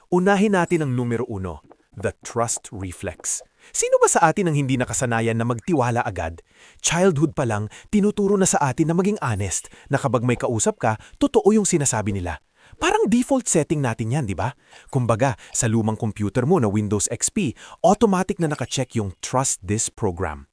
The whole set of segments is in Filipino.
Unahin natin ang numero 1, the trust reflex. Sino ba sa atin ang hindi nakasanayan na magtiwala agad? Childhood pa lang, tinuturo na sa atin na maging honest, na kapag may kausap ka, totoo yung sinasabi nila. Parang default setting natin yan, di ba? Kumbaga, sa lumang computer mo na Windows XP, automatic na nakacheck yung Trust This program.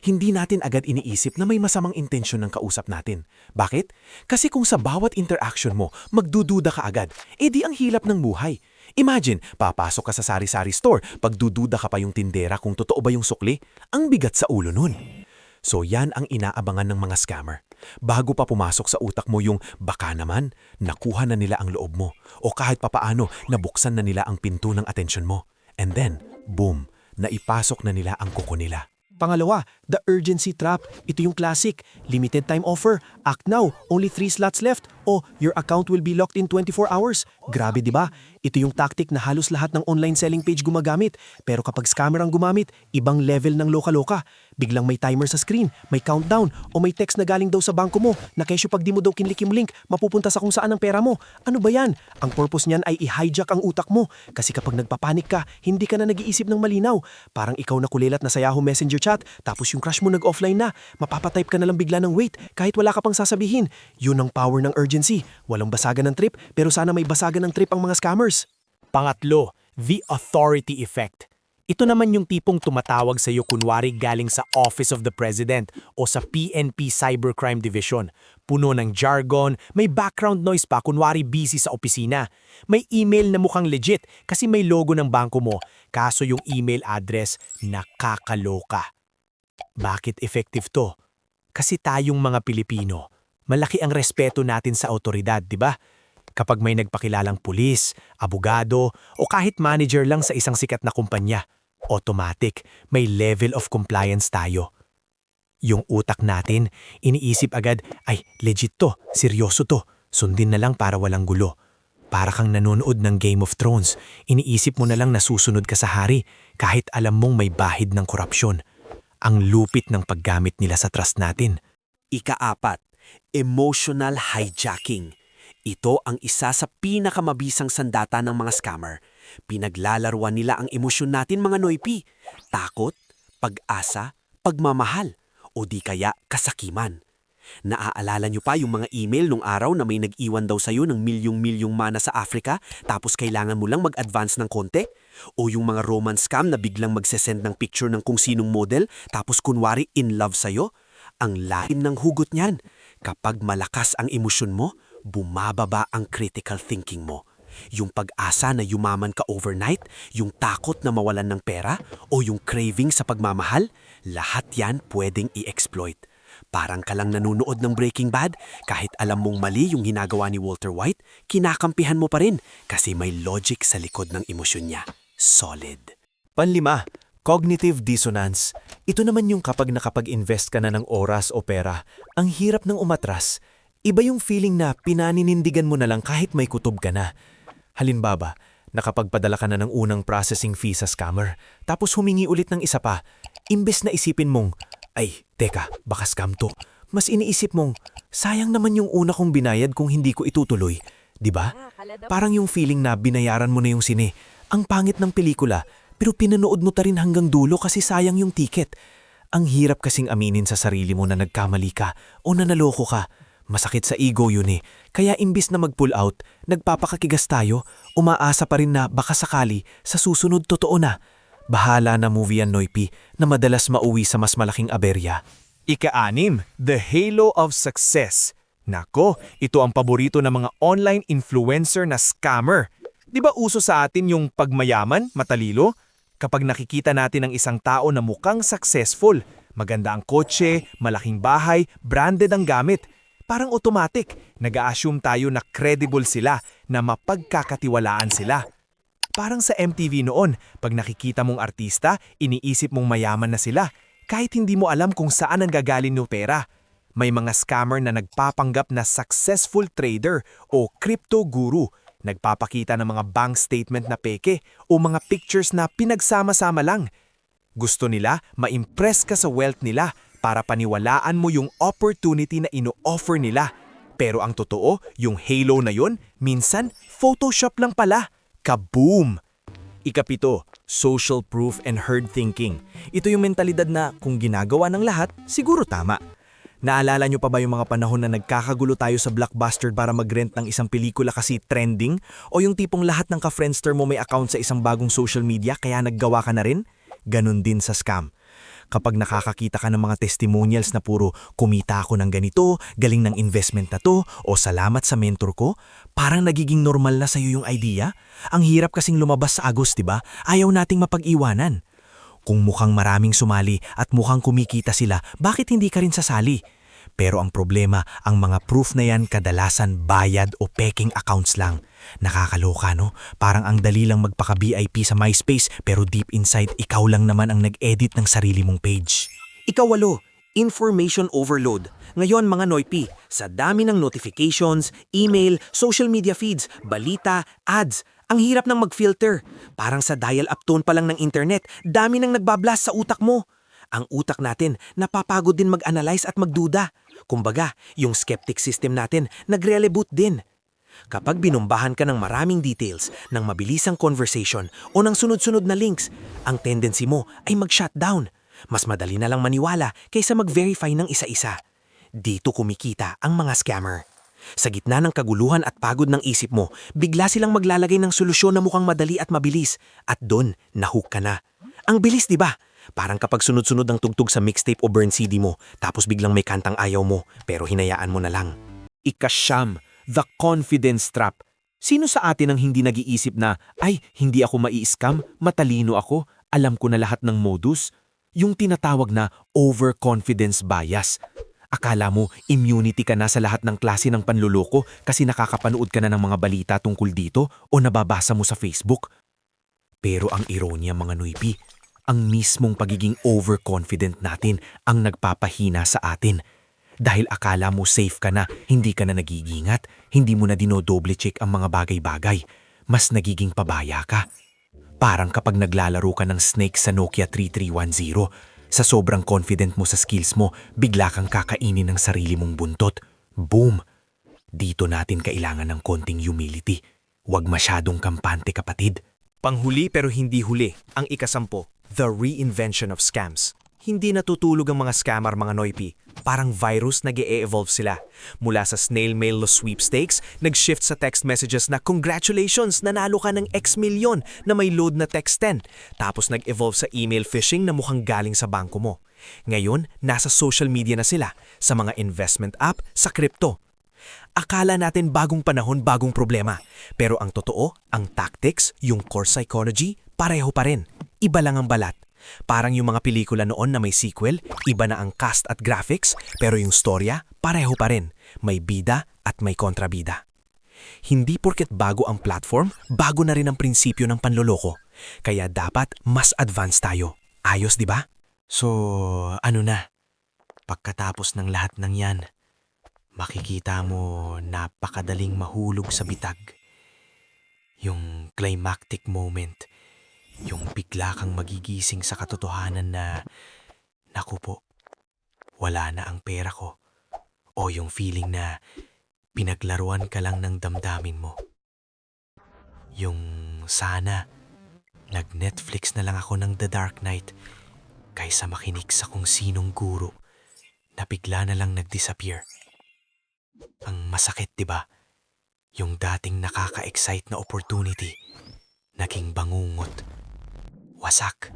Hindi natin agad iniisip na may masamang intensyon ng kausap natin. Bakit? Kasi kung sa bawat interaction mo, magdududa ka agad, edi ang hilap ng buhay. Imagine, papasok ka sa sari-sari store, pagdududa ka pa yung tindera kung totoo ba yung sukli, ang bigat sa ulo nun. So yan ang inaabangan ng mga scammer. Bago pa pumasok sa utak mo yung baka naman, nakuha na nila ang loob mo. O kahit papaano, nabuksan na nila ang pinto ng atensyon mo. And then, boom, naipasok na nila ang kuko nila. Pangalawa, the urgency trap. Ito yung classic. Limited time offer. Act now. Only 3 slots left. O your account will be locked in 24 hours. Grabe, di ba? Ito yung tactic na halos lahat ng online selling page gumagamit. Pero kapag scammer ang gumamit, ibang level ng loka-loka. Biglang may timer sa screen, may countdown, o may text na galing daw sa bangko mo na kesyo pag di mo daw kinlik yung link, mapupunta sa kung saan ang pera mo. Ano ba yan? Ang purpose niyan ay i-hijack ang utak mo. Kasi kapag nagpapanik ka, hindi ka na nag-iisip ng malinaw. Parang ikaw na kulilat na sa Yahoo Messenger chat, tapos yung crush mo nag-offline na, mapapatype ka na lang bigla ng wait, kahit wala ka pang sasabihin. Yun ang power ng urgency. Walang basagan ng trip, pero sana may basagan ng trip ang mga scammers. Pangatlo, the authority effect. Ito naman yung tipong tumatawag sa iyo kunwari galing sa Office of the President o sa PNP Cybercrime Division. Puno ng jargon, may background noise pa kunwari busy sa opisina. May email na mukhang legit kasi may logo ng bangko mo, kaso yung email address nakakaloka. Bakit effective to? Kasi tayong mga Pilipino, malaki ang respeto natin sa awtoridad, di ba? Kapag may nagpakilalang pulis, abogado, o kahit manager lang sa isang sikat na kumpanya, automatic, may level of compliance tayo. Yung utak natin, iniisip agad, ay legit to, seryoso to, sundin na lang para walang gulo. Para kang nanonood ng Game of Thrones, iniisip mo na lang na susunod ka sa hari, kahit alam mong may bahid ng korupsyon. Ang lupit ng paggamit nila sa trust natin. Ika-4, emotional hijacking. Ito ang isa sa pinakamabisang sandata ng mga scammer. Pinaglalaruan nila ang emosyon natin mga Noypi. Takot, pag-asa, pagmamahal, o di kaya kasakiman. Naaalala nyo pa yung mga email nung araw na may nag-iwan daw sa'yo ng milyong-milyong mana sa Africa tapos kailangan mo lang mag-advance ng konti? O yung mga romance scam na biglang magsesend ng picture ng kung sinong model tapos kunwari in love sa'yo? Ang lalim ng hugot niyan. Kapag malakas ang emosyon mo, bumababa ang critical thinking mo. Yung pag-asa na yumaman ka overnight, yung takot na mawalan ng pera, o yung craving sa pagmamahal, lahat yan pwedeng i-exploit. Parang ka lang nanunood ng Breaking Bad, kahit alam mong mali yung ginagawa ni Walter White, kinakampihan mo pa rin kasi may logic sa likod ng emosyon niya. Solid. Panlima, cognitive dissonance. Ito naman yung kapag nakapag-invest ka na ng oras o pera, ang hirap ng umatras. Iba yung feeling na pinaninindigan mo na lang kahit may kutob ka na. Halimbawa, nakapagpadala ka na ng unang processing fee sa scammer, tapos humingi ulit ng isa pa. Imbes na isipin mong, ay, teka, baka scam to. Mas iniisip mong, sayang naman yung una kong binayad kung hindi ko itutuloy. Diba? Parang yung feeling na binayaran mo na yung sine. Ang pangit ng pelikula, pero pinanood mo ta rin hanggang dulo kasi sayang yung ticket. Ang hirap kasing aminin sa sarili mo na nagkamali ka o na naloko ka. Masakit sa ego yun eh. Kaya imbis na mag-pull out, nagpapakakigas tayo, umaasa pa rin na baka sakali sa susunod totoo na. Bahala na movie yan, Noypi, na madalas mauwi sa mas malaking aberya. Ika-6, the halo of success. Nako, ito ang paborito ng mga online influencer na scammer. Di ba uso sa atin yung pagmayaman, matalino? Kapag nakikita natin ang isang tao na mukhang successful, maganda ang kotse, malaking bahay, branded ang gamit, parang automatic, nag-a-assume tayo na credible sila, na mapagkakatiwalaan sila. Parang sa MTV noon, pag nakikita mong artista, iniisip mong mayaman na sila, kahit hindi mo alam kung saan ang gagaling ng pera. May mga scammer na nagpapanggap na successful trader o crypto guru, nagpapakita ng mga bank statement na peke o mga pictures na pinagsama-sama lang. Gusto nila ma-impress ka sa wealth nila para paniwalaan mo yung opportunity na ino-offer nila. Pero ang totoo, yung halo na yun, minsan Photoshop lang pala. Kaboom! Ikapito, social proof and herd thinking. Ito yung mentalidad na kung ginagawa ng lahat, siguro tama. Naalala nyo pa ba yung mga panahon na nagkakagulo tayo sa Blockbuster para mag-rent ng isang pelikula kasi trending? O yung tipong lahat ng ka-friendster mo may account sa isang bagong social media kaya naggawa ka na rin? Ganon din sa scam. Kapag nakakakita ka ng mga testimonials na puro kumita ako ng ganito, galing ng investment na to, o salamat sa mentor ko, parang nagiging normal na sa'yo yung idea. Ang hirap kasing lumabas sa agos, diba? Ayaw nating mapag-iwanan. Kung mukhang maraming sumali at mukhang kumikita sila, bakit hindi ka rin sasali? Pero ang problema, ang mga proof na yan kadalasan bayad o peking accounts lang. Nakakaloka, no? Parang ang dali lang magpaka-VIP sa MySpace pero deep inside ikaw lang naman ang nag-edit ng sarili mong page. Ikawalo, information overload. Ngayon mga Noypi, sa dami ng notifications, email, social media feeds, balita, ads, ang hirap ng mag-filter. Parang sa dial-up tone pa lang ng internet, dami nang nagbablast sa utak mo. Ang utak natin napapagod din mag-analyze at magduda. Kumbaga, yung skeptic system natin nagre-reboot din. Kapag binumbahan ka ng maraming details, ng mabilisang conversation o ng sunod-sunod na links, ang tendency mo ay mag-shutdown. Mas madali na lang maniwala kaysa mag-verify ng isa-isa. Dito kumikita ang mga scammer. Sa gitna ng kaguluhan at pagod ng isip mo, bigla silang maglalagay ng solusyon na mukhang madali at mabilis. At doon, nahook ka na. Ang bilis, di ba? Parang kapag sunod-sunod ang tugtog sa mixtape o burn CD mo, tapos biglang may kantang ayaw mo, pero hinayaan mo na lang. Ikasyam, the confidence trap. Sino sa atin ang hindi nag-iisip na, ay, hindi ako mai-scam, matalino ako, alam ko na lahat ng modus? Yung tinatawag na overconfidence bias. Akala mo, immunity ka na sa lahat ng klase ng panluloko kasi nakakapanood ka na ng mga balita tungkol dito o nababasa mo sa Facebook. Pero ang ironya mga Noypi, ang mismong pagiging overconfident natin ang nagpapahina sa atin. Dahil akala mo safe ka na, hindi ka na nagigingat, hindi mo na dino-double check ang mga bagay-bagay, mas nagiging pabaya ka. Parang kapag naglalaro ka ng Snake sa Nokia 3310, sa sobrang confident mo sa skills mo, bigla kang kakainin ng sarili mong buntot. Boom! Dito natin kailangan ng konting humility. Huwag masyadong kampante kapatid. Panghuli pero hindi huli, ang ikasampo, the reinvention of scams. Hindi natutulog ang mga scammer mga Noypi. Parang virus nag-e-evolve sila. Mula sa snail mail o sweepstakes, nag-shift sa text messages na congratulations, nanalo ka ng X milyon na may load na text 10. Tapos nag-evolve sa email phishing na mukhang galing sa bangko mo. Ngayon, nasa social media na sila, sa mga investment app, sa crypto. Akala natin bagong panahon, bagong problema. Pero ang totoo, ang tactics, yung core psychology, pareho pa rin. Iba lang ang balat. Parang yung mga pelikula noon na may sequel, iba na ang cast at graphics, pero yung storya, pareho pa rin. May bida at may kontrabida. Hindi porket bago ang platform, bago na rin ang prinsipyo ng panloloko. Kaya dapat mas advanced tayo. Ayos, di ba? So, ano na? Pagkatapos ng lahat ng yan, makikita mo napakadaling mahulog sa bitag. Yung climactic moment, yung bigla kang magigising sa katotohanan na, naku po, wala na ang pera ko. O yung feeling na pinaglaruan ka lang ng damdamin mo. Yung sana, nag-Netflix na lang ako ng The Dark Knight kaysa makinig sa kung sinong guro na bigla na lang nag-disappear. Ang masakit, diba? Yung dating nakaka-excite na opportunity, naging bangungot. Wasak.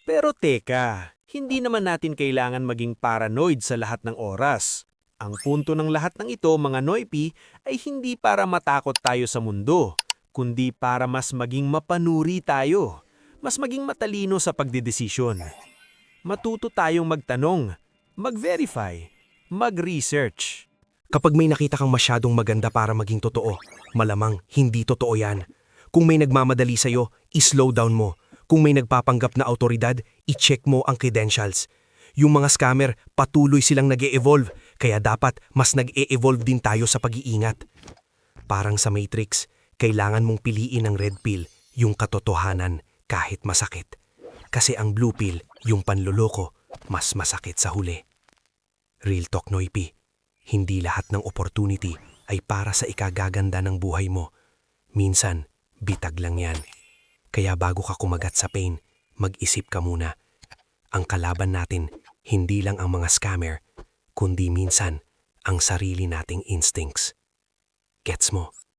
Pero teka, hindi naman natin kailangan maging paranoid sa lahat ng oras. Ang punto ng lahat ng ito, mga Noypi, ay hindi para matakot tayo sa mundo, kundi para mas maging mapanuri tayo, mas maging matalino sa pagdedesisyon. Matuto tayong magtanong, mag-verify, mag-research. Kapag may nakita kang masyadong maganda para maging totoo, malamang hindi totoo yan. Kung may nagmamadali sa'yo, i-slow down mo. Kung may nagpapanggap na autoridad, i-check mo ang credentials. Yung mga scammer, patuloy silang nag-e-evolve, kaya dapat mas nag-e-evolve din tayo sa pag-iingat. Parang sa Matrix, kailangan mong piliin ang red pill, yung katotohanan, kahit masakit. Kasi ang blue pill, yung panloloko, mas masakit sa huli. Real talk, Noypi. Hindi lahat ng opportunity ay para sa ikagaganda ng buhay mo. Minsan, bitag lang yan. Kaya bago ka kumagat sa pain, mag-isip ka muna. Ang kalaban natin, hindi lang ang mga scammer, kundi minsan, ang sarili nating instincts. Gets mo?